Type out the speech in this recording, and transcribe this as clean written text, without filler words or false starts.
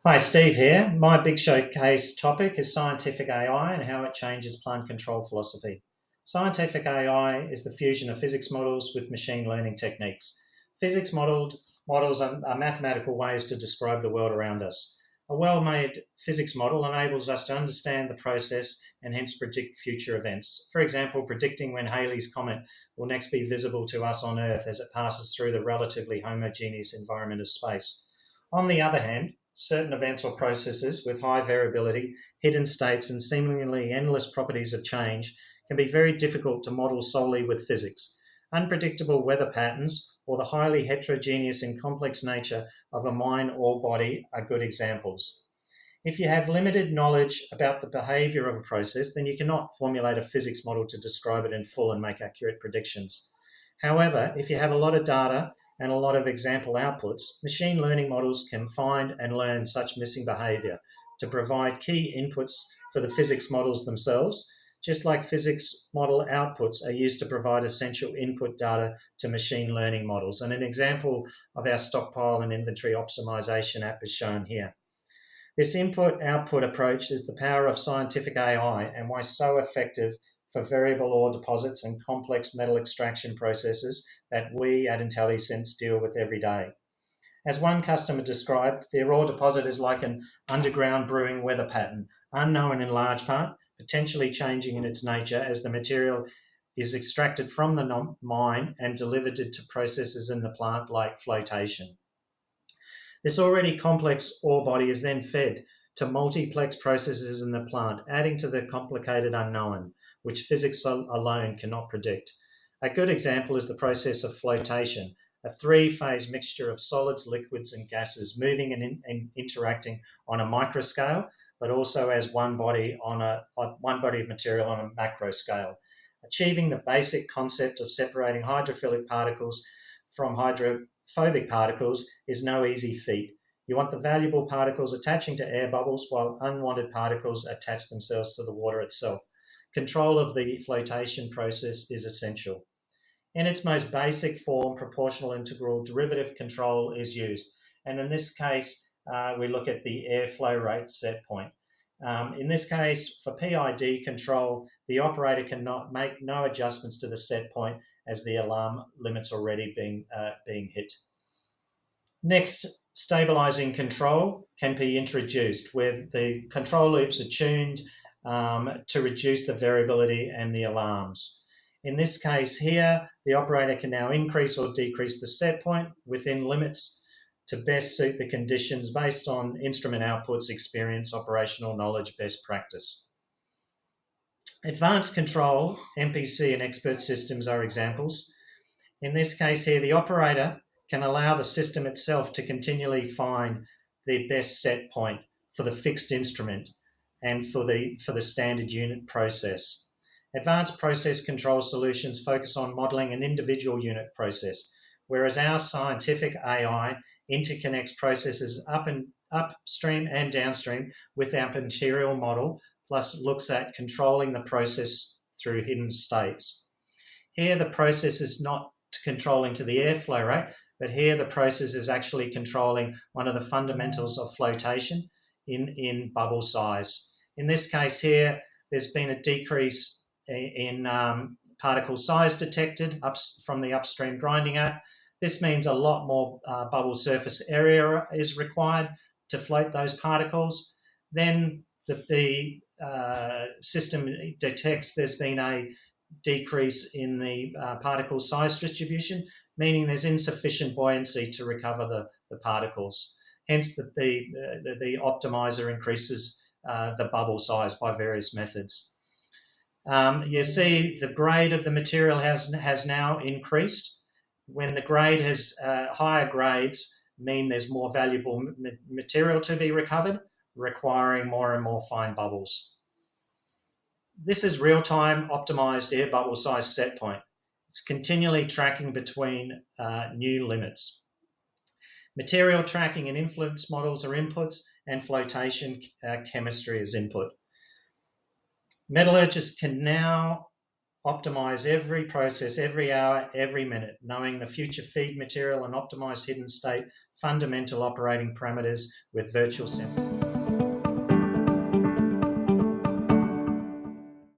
Hi, Steve here. My big showcase topic is scientific AI and how it changes plant control philosophy. Scientific AI is the fusion of physics models with machine learning techniques. Physics models are mathematical ways to describe the world around us. A well-made physics model enables us to understand the process and hence predict future events. For example, predicting when Halley's Comet will next be visible to us on Earth as it passes through the relatively homogeneous environment of space. On the other hand, certain events or processes with high variability, hidden states, and seemingly endless properties of change can be very difficult to model solely with physics. Unpredictable weather patterns or the highly heterogeneous and complex nature of a mind or body are good examples. If you have limited knowledge about the behavior of a process, then you cannot formulate a physics model to describe it in full and make accurate predictions. However, if you have a lot of data and a lot of example outputs, machine learning models can find and learn such missing behavior to provide key inputs for the physics models themselves, just like physics model outputs are used to provide essential input data to machine learning models. And an example of our stockpile and inventory optimization app is shown here. This input-output approach is the power of scientific AI and why it's so effective for variable ore deposits and complex metal extraction processes that we at IntelliSense deal with every day. As one customer described, their ore deposit is like an underground brewing weather pattern, unknown in large part, potentially changing in its nature as the material is extracted from the mine and delivered to processes in the plant like flotation. This already complex ore body is then fed to multiplex processes in the plant, adding to the complicated unknown, which physics alone cannot predict. A good example is the process of flotation, a three-phase mixture of solids, liquids, and gases moving and interacting on a microscale, but also as one body of material on a macro scale, achieving the basic concept of separating hydrophilic particles from hydrophobic particles is no easy feat. You want the valuable particles attaching to air bubbles while unwanted particles attach themselves to the water itself. Control of the flotation process is essential. In its most basic form, proportional integral derivative control is used. And in this case, we look at the airflow rate set point. In this case, for PID control, the operator cannot make no adjustments to the set point as the alarm limit's already being hit. Next, stabilizing control can be introduced where the control loops are tuned to reduce the variability and the alarms. In this case here, the operator can now increase or decrease the set point within limits to best suit the conditions based on instrument outputs, experience, operational knowledge, best practice. Advanced control, MPC and expert systems are examples. In this case here, the operator can allow the system itself to continually find the best set point for the fixed instrument and for the standard unit process. Advanced process control solutions focus on modeling an individual unit process, whereas our scientific AI interconnects processes upstream and downstream with our material model, plus looks at controlling the process through hidden states. Here, the process is not controlling to the airflow rate, but here the process is actually controlling one of the fundamentals of flotation in bubble size. In this case here, there's been a decrease in particle size detected from the upstream grinding app. This means a lot more bubble surface area is required to float those particles. Then the system detects there's been a decrease in the particle size distribution, meaning there's insufficient buoyancy to recover the particles. Hence, the optimizer increases the bubble size by various methods. You see the grade of the material has now increased. When the grade has higher grades, mean there's more valuable material to be recovered, requiring more and more fine bubbles. This is real-time optimized air bubble size set point. It's continually tracking between new limits. Material tracking and influence models are inputs, and flotation chemistry is input. Metallurgists can now optimize every process, every hour, every minute, knowing the future feed material and optimize hidden state fundamental operating parameters with virtual sensors.